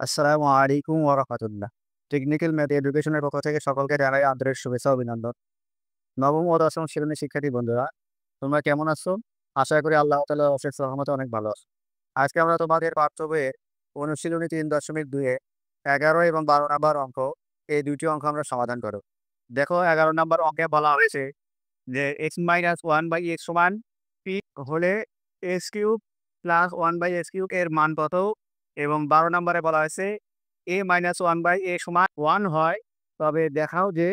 আসসালামু আলাইকুম ওয়া রাহমাতুল্লাহ। টেকনিক্যাল ম্যাথ এডুকেশনের পক্ষ থেকে সকলকে জানাই আন্তরিক শুভেচ্ছা ও অভিনন্দন। নবম ও দশম শ্রেণীর শিক্ষার্থী বন্ধুরা, তোমরা কেমন আছো? আশা করি আল্লাহ তাআলার অশেষ রহমতে অনেক ভালো আছো। আজকে আমরা তোমাদের পাঠ্য বইয়ের অনুশীলনী ৩.২ এ ১১ এবং ১২ নাম্বার অঙ্ক, এই ২টি অঙ্ক আমরা সমাধান করব। দেখো ১১ নাম্বার অঙ্কে বলা হয়েছে যে x-1/x সমান p হলে x³ + 1/x³ এর মান কত? এবং ১২ নম্বরে বলা হয়েছে a-1/a সমান 1 হয়, তবে দেখাও যে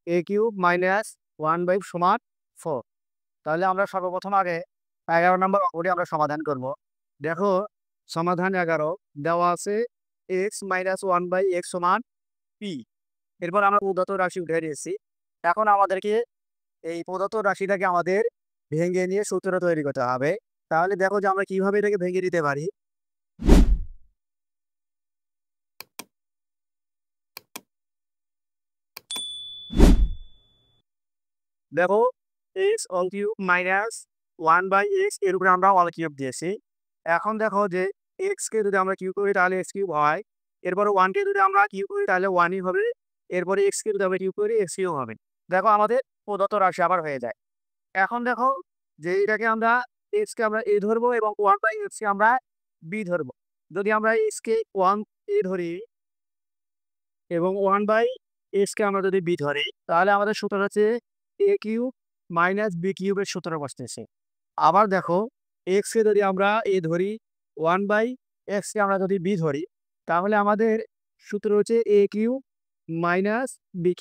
a³ - 1/, সমান 4। তাহলে আমরা সর্বপ্রথম আগে ১১ নম্বর অঙ্কটি আমরা সমাধান করব। দেখো সমাধান ১১ দেওয়া আছে x-1/x সমান p। এরপর আমরা প্রদত্ত রাশি উঠে দিয়েছি। এখন আমাদেরকে এই প্রদত্ত রাশিটাকে আমাদের ভেঙে নিয়ে সূত্র তৈরি করতে হবে। তাহলে দেখো যে আমরা কিভাবে এটাকে ভেঙে দিতে পারি। দেখো x³ - 1/x এর উপরে আমরা অল কিউব দিয়েছি। এখন দেখো যে x কে যদি আমরা কিউব করি তাহলে x³ হয়। এরপরে 1 কে যদি আমরা কিউব করি তাহলে 1 ই হবে। এরপরে x কে যদি আমরা কিউব করি x³ হবে। দেখো আমাদের প্রদত্ত রাশি আবার হয়ে যায়। এখন দেখো যে এটাকে আমরা x কে আমরা a ধরবো এবং 1/x কে আমরা b ধরবো। যদি আমরা x কে 1a ধরি এবং 1/x কে আমরা যদি b ধরি, তাহলে আমাদের সূত্র হচ্ছে a³ - b³ এর সূত্র বসতেছে। আবার দেখো x কে যদি আমরা a ধরি, 1/x কে আমরা যদি b ধরি, তাহলে আমাদের সূত্র হচ্ছে a³ - b³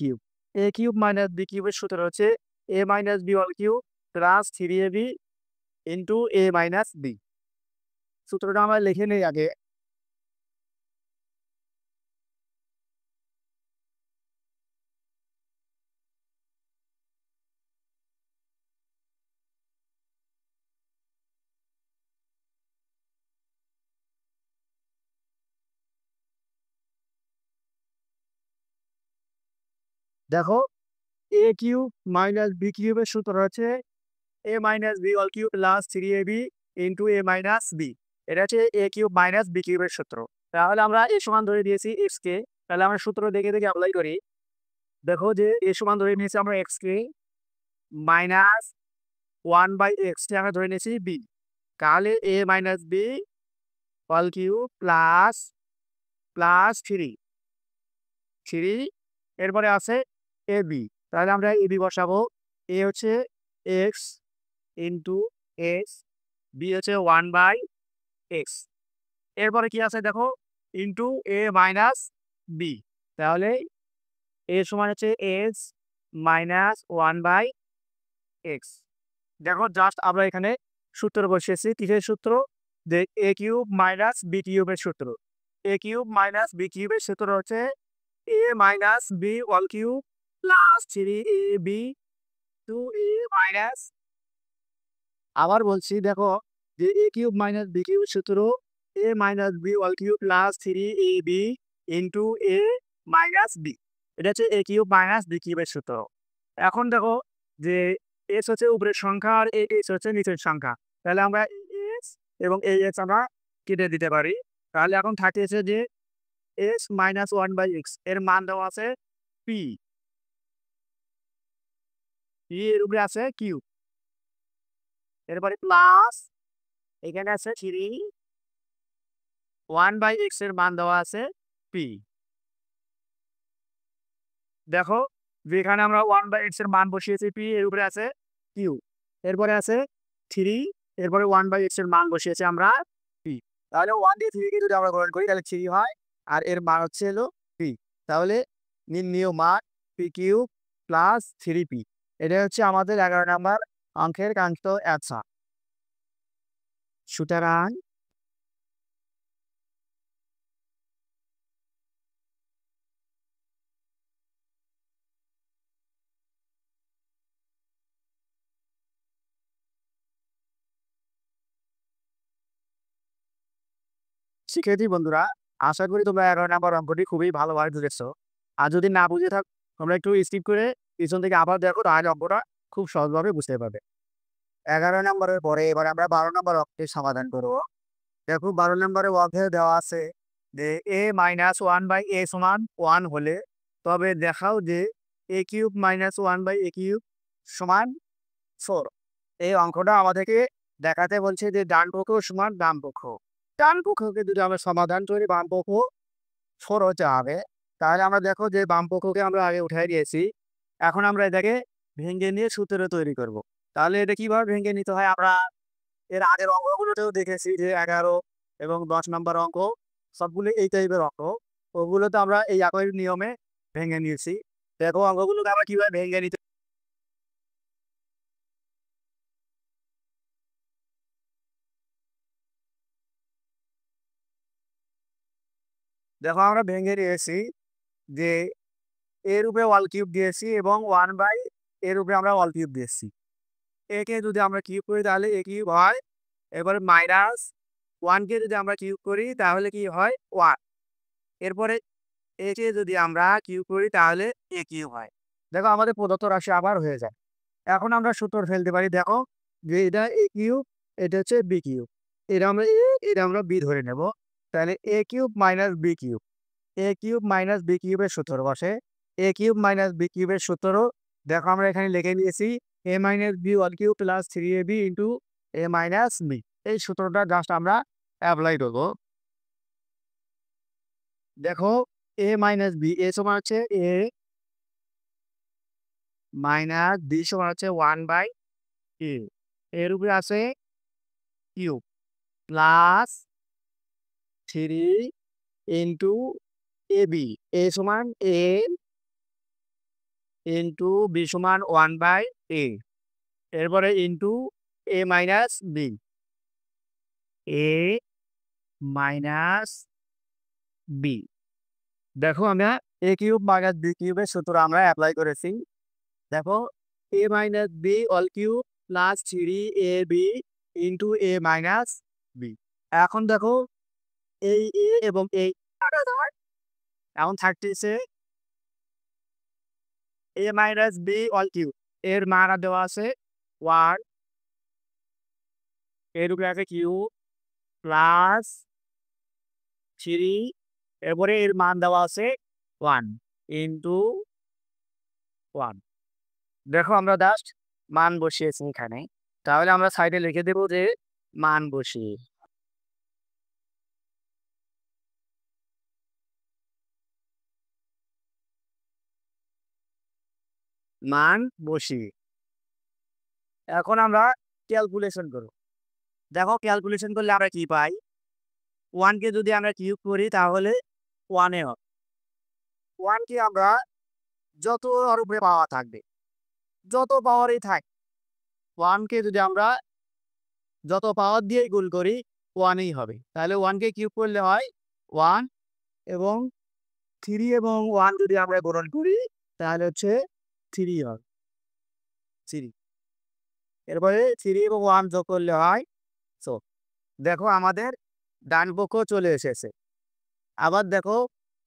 a³ - b³ এর সূত্র হচ্ছে a - b whole cube plus 3ab into a - b। সূত্রটা আমরা লিখে নেই আগে। দেখো a³ - b³ এর সূত্র হচ্ছে a - b whole cube plus 3ab into a - b। এটা হচ্ছে a³ - b³ এর সূত্র। তাহলে আমরা a সমান ধরে দিয়েছি x কে। তাহলে আমরা সূত্র দেখে দেখে অ্যাপ্লাই করি। দেখো যে a সমান ধরে নিয়েছি আমরা x কে, মাইনাস 1/x কে আমরা ধরে নিয়েছি b। তাহলে a - b whole cube plus 3 এরপরে আছে ab। তাহলে আমরা ab বসাবো। a হচ্ছে x ইন্টু x, b হচ্ছে 1/x। এরপরে কি আছে দেখো, ইন্টু a - b। তাহলে a সমান হচ্ছে x মাইনাস 1/x। দেখো জাস্ট আমরা এখানে সূত্র বসিয়েছি। কিসের সূত্র? যে a³ - b³ এর সূত্র। a³ - b³ এর সূত্র হচ্ছে a - b whole cube plus 3ab to a minus. আবার বলছি দেখো যে a³ - b³ এর সূত্র a - b whole cube plus 3ab into a - b। এটা হচ্ছে a³ - b³ এর সূত্র। এখন দেখো যে x হচ্ছে উপরের সংখ্যা আর x হচ্ছে নিচের সংখ্যা। তাহলে আমরা x এবং এই x আমরা কেটে দিতে পারি। তাহলে এখন থাকতেছে যে x - 1/x এর মান দেওয়া আছে p। এর উপরে আছে কিউব। এরপরে প্লাস এখানে আছে 3, 1/x এর মান দেওয়া আছে p। দেখো যেখানে আমরা 1/x এর মান বসিয়েছি p, এর উপরে আছে কিউ। এরপরে আছে 3, এরপরে 1/x এর মান বসিয়েছি আমরা p। তাহলে 1 দিয়ে 3 কে যদি আমরা গ্রহণ করি তাহলে 3 হয়, আর এর মান হচ্ছে হলো p। তাহলে নির্ণেয় মান p³ প্লাস 3p। এটা হচ্ছে আমাদের 11 নাম্বার অঙ্কের কাঙ্ক্ষিত অ্যান্সার। সুতরাং শিক্ষার্থী বন্ধুরা, আশা করি তোমরা 11 নাম্বার অঙ্কটি খুবই ভালোভাবে বুঝেছো। আর যদি না বুঝে থাকো তোমরা একটু স্কিপ করে পিছন থেকে আবার দেখো, তাহলে অঙ্কটা খুব সহজভাবে বুঝতে পারবে। 11 নম্বরের পরে এবার আমরা 12 নম্বর অঙ্কের সমাধান করব। দেখো 12 নম্বরে অধ্যায়ে দেওয়া আছে যে a minus one by a সমান ওয়ান হলে তবে দেখাও যে a cube minus one by a cube সমান 4। এই অঙ্কটা আমাদেরকে দেখাতে বলছে যে ডান পক্ষ সমান বাম পক্ষ। ডান পক্ষকে যদি আমরা সমাধান করি বাম পক্ষ 4 হতে হবে। তাহলে আমরা দেখো যে বাম পক্ষকে আমরা আগে উঠাই দিয়েছি। এখন আমরা এটাকে ভেঙে নিয়ে সূত্র তৈরি করব। তাহলে এটা কিভাবে ভেঙে নিতে হয় আমরা এর আগের অঙ্কগুলোতেও দেখেছি যে 11 এবং 10 নম্বর অঙ্ক সবগুলো এই টাইপের অঙ্ক। ওগুলোতে আমরা এই একই নিয়মে ভেঙে নিয়েছি। দেখো অঙ্কগুলোকে আমরা কিভাবে ভেঙে নিতে দেখো আমরা ভেঙে নিয়েছি যে এর উপরে ওয়াল কিউব দিয়েছি এবং 1 বাই এর উপরে আমরা ওয়াল কিউব দিয়েছি। একে যদি আমরা কিউব করি তাহলে এ কিউব হয়। এবারে মাইনাস 1 কে যদি আমরা কিউব করি তাহলে কি হয় 1। এরপরে একে যদি আমরা কিউব করি তাহলে এ কিউব হয়। দেখো আমাদের প্রদত্ত রাশি আবার হয়ে যায়। এখন আমরা সূত্র ফেলতে পারি। দেখো যে এটা এ কিউব, এটা হচ্ছে বি কিউব। এটা আমরা এটা আমরা বি ধরে নেব। তাহলে এ কিউব মাইনাস বি কিউব, এ কিউব মাইনাস বি কিউবের সূত্র বসে। এ কিউব মাইনাস বি কিউবের সূত্র দেখো আমরা এখানে লিখে নিয়েছি a minus b whole cube plus 3ab into a minus b. এই সূত্রটা জাস্ট আমরা অ্যাপ্লাই করবো। দেখো এ মাইনাস বি এ সমান হচ্ছে এ মাইনাস বি সমান হচ্ছে 1 বাই এ। এর উপরে আছে cube plus 3 into A B. এ সমান এ ইন্টু বি সমান 1 বাই এ। এরপরে into a minus B, A minus B. দেখো আমরা এ কিউব মাইনাস বি কিউবের সূত্র আমরা অ্যাপ্লাই করেছি। দেখো a minus b whole cube plus 3 a b into a minus b. এখন দেখো এই এ এবং এই এখন থাকতেছে a minus b whole cube. এর মান দেওয়া আছে 1, এর উপরে আছে কিউব প্লাস 3, এরপরে এর মান দেওয়া আছে 1 ইন্টু 1। দেখো আমরা জাস্ট মান বসিয়েছি এখানে। তাহলে আমরা সাইডে লিখে দেবো যে মান বসিয়ে, মান বসিয়ে এখন আমরা ক্যালকুলেশন করব। দেখো ক্যালকুলেশন করলে আমরা কি পাই, 1 কে যদি আমরা কিউব করি তাহলে 1 এ হবে। 1 কে আমরা যত ওর উপরে পাওয়ার থাকবে, যত পাওয়ারই থাক, 1 কে যদি আমরা যত পাওয়ার দিয়েই গুণ করি 1 ই হবে। তাহলে 1 কে কিউব করলে হয় 1 এবং 3 এবং 1 যদি আমরা গুণন করি তাহলে হচ্ছে 3 হবে 3। এরপরে 3 এবং 1 যোগ করলে হয় 4। দেখো আমাদের ডান পক্ষ চলে এসেছে। আবার দেখো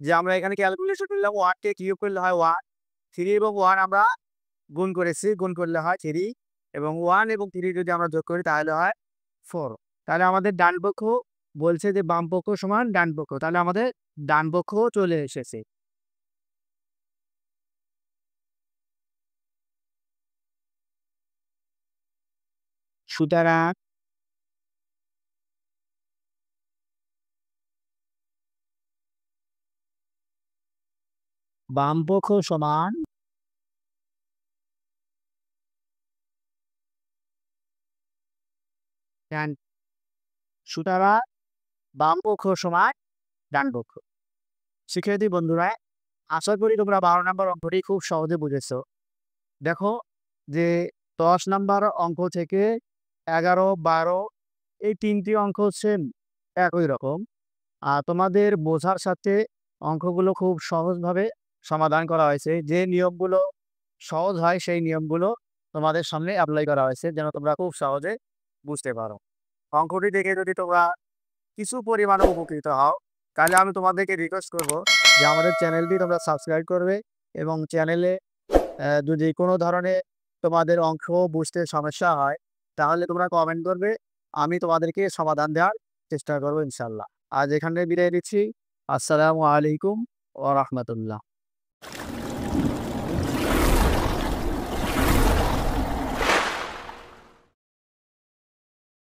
যে আমরা এখানে ক্যালকুলেশন করলাম 1 কে কিউব করলে হয় 1, 3 এবং 1 আমরা গুণ করেছি, গুণ করলে হয় 3 এবং 1 এবং 3 যদি আমরা যোগ করি তাহলে হয় 4। তাহলে আমাদের ডান পক্ষ বলছে যে বাম পক্ষ সমান ডান পক্ষ, তাহলে আমাদের ডান পক্ষ চলে এসেছে। সুতরাং বাম পক্ষ সমান ডান, সুতরাং বাম পক্ষ সমান ডান পক্ষ। শিক্ষার্থী বন্ধুরা, আশা করি তোমরা 12 নম্বর অঙ্কটি খুব সহজে বুঝেছো। দেখো যে 10 নম্বর অঙ্ক থেকে 11, 12 এই 3টি অঙ্ক সেম একই রকম। আর তোমাদের বোঝার সাথে অঙ্কগুলো খুব সহজভাবে সমাধান করা হয়েছে। যে নিয়মগুলো সহজ হয় সেই নিয়মগুলো তোমাদের সামনে অ্যাপ্লাই করা হয়েছে যেন তোমরা খুব সহজে বুঝতে পারো। অঙ্কটি দেখে যদি তোমরা কিছু পরিমাণে উপকৃত হও তাহলে আমি তোমাদেরকে রিকোয়েস্ট করব যে আমাদের চ্যানেলটি তোমরা সাবস্ক্রাইব করবে এবং চ্যানেলে যদি কোনো ধরনের তোমাদের অঙ্ক বুঝতে সমস্যা হয় তাহলে তোমরা কমেন্ট করবে, আমি তোমাদেরকে সমাধান দেওয়ার চেষ্টা করবো ইনশাল্লাহ। আজ এখানে বিদায় দিচ্ছি। আসসালামু আলাইকুম ওয়া রাহমাতুল্লাহ।